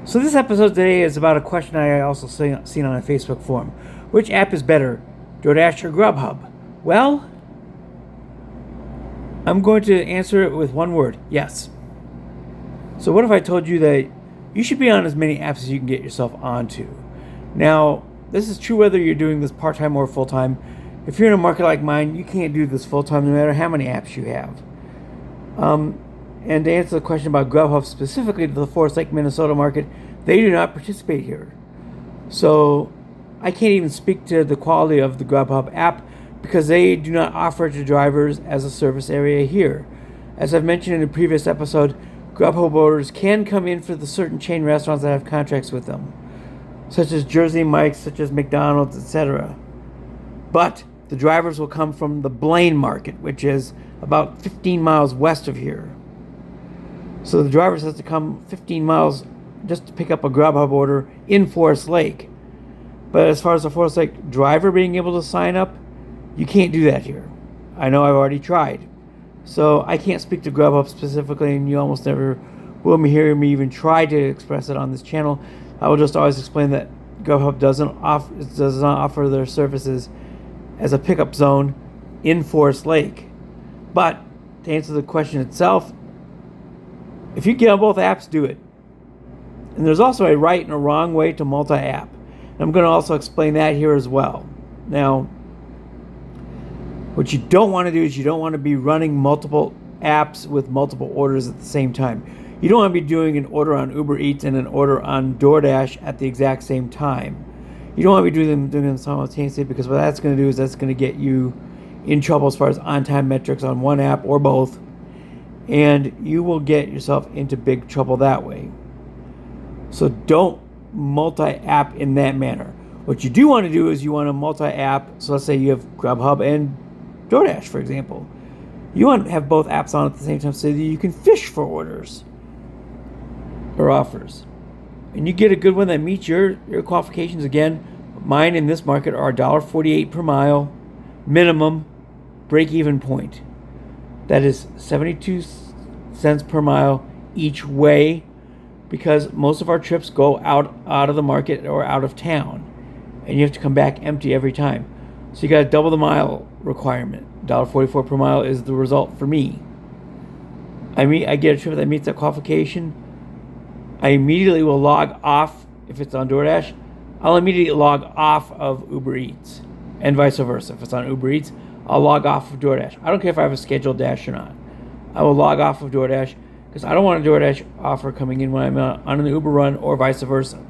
So this episode today is about a question I also seen on a Facebook forum. Which app is better, Doordash or Grubhub? Well, I'm going to answer it with one word, yes. So what if I told you that you should be on as many apps as you can get yourself onto? Now, this is true whether you're doing this part-time or full-time. If you're in a market like mine, you can't do this full-time no matter how many apps you have. And to answer the question about Grubhub specifically to the Forest Lake, Minnesota market, they do not participate here. So I can't even speak to the quality of the Grubhub app because they do not offer it to drivers as a service area here. As I've mentioned in a previous episode, Grubhub orders can come in for the certain chain restaurants that have contracts with them, such as Jersey Mike's, such as McDonald's, etc. But the drivers will come from the Blaine market, which is about 15 miles west of here. So the drivers have to come 15 miles just to pick up a Grubhub order in Forest Lake. But as far as the Forest Lake driver being able to sign up, you can't do that here. I know I've already tried. So I can't speak to Grubhub specifically, and you almost never will hear me even try to express it on this channel. I will just always explain that Grubhub does not offer their services as a pickup zone in Forest Lake. But to answer the question itself, if you get on both apps, do it. And there's also a right and a wrong way to multi-app. And I'm going to also explain that here as well. Now, what you don't want to do is you don't want to be running multiple apps with multiple orders at the same time. You don't want to be doing an order on Uber Eats and an order on Doordash at the exact same time. You don't want to be doing them simultaneously, because what that's going to do is that's going to get you in trouble as far as on-time metrics on one app or both. And you will get yourself into big trouble that way. So don't multi-app in that manner. What you do want to do is you want to multi-app. So let's say you have Grubhub and Doordash, for example. You want to have both apps on at the same time so that you can fish for orders or offers. And you get a good one that meets your qualifications. Again, mine in this market are $1.48 per mile minimum break-even point. That is 72 cents per mile each way, because most of our trips go out of the market or out of town, and you have to come back empty every time. So you got to double the mile requirement. $1.44 per mile is the result for me. I get a trip that meets that qualification. I immediately will log off. If it's on Doordash, I'll immediately log off of Uber Eats, and vice versa. If it's on Uber Eats, I'll log off of Doordash. I don't care if I have a scheduled dash or not. I will log off of Doordash because I don't want a Doordash offer coming in when I'm on an Uber run or vice versa.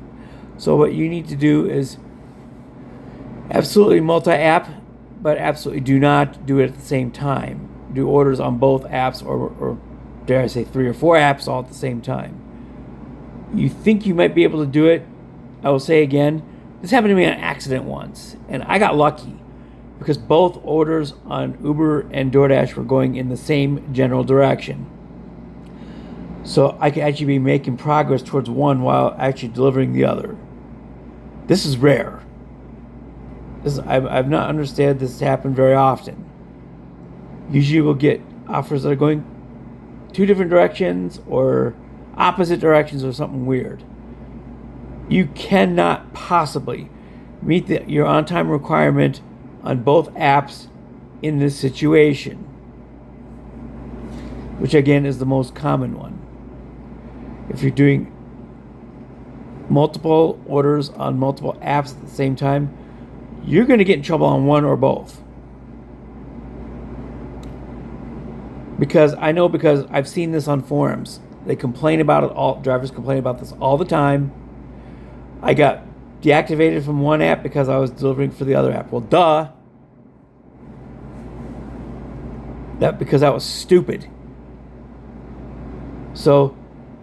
So what you need to do is absolutely multi-app, but absolutely do not do it at the same time. Do orders on both apps, or dare I say 3 or 4 apps all at the same time. You think you might be able to do it. I will say again, this happened to me on accident once, and I got lucky, because both orders on Uber and Doordash were going in the same general direction. So I could actually be making progress towards one while actually delivering the other. This is rare. I've not understood this happen very often. Usually we'll get offers that are going 2 different directions or opposite directions or something weird. You cannot possibly meet your on-time requirement on both apps in this situation, which again is the most common one. If you're doing multiple orders on multiple apps at the same time, you're going to get in trouble on one or both. Because I've seen this on forums. They complain about it drivers complain about this all the time. I got deactivated from one app because I was delivering for the other app. Well, duh. Because that was stupid. So,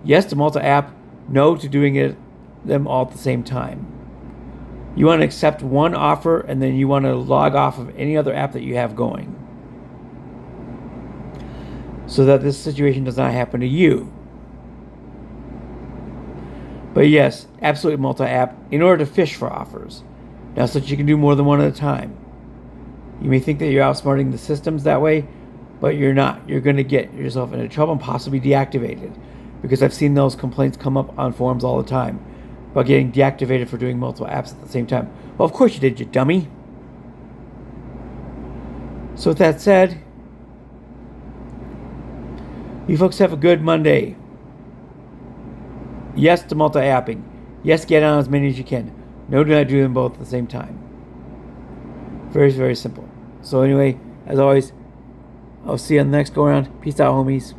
yes to multi-app, no to doing them all at the same time. You want to accept one offer, and then you want to log off of any other app that you have going, so that this situation does not happen to you. But yes, absolutely multi-app in order to fish for offers. Now, so that you can do more than one at a time. You may think that you're outsmarting the systems that way, but you're not. You're going to get yourself into trouble and possibly deactivated. because I've seen those complaints come up on forums all the time about getting deactivated for doing multiple apps at the same time. Well, of course you did, you dummy. So with that said, you folks have a good Monday. Yes to multi-apping. Yes, get on as many as you can. No, do not do them both at the same time. Very, very simple. So anyway, as always, I'll see you on the next go around. Peace out, homies.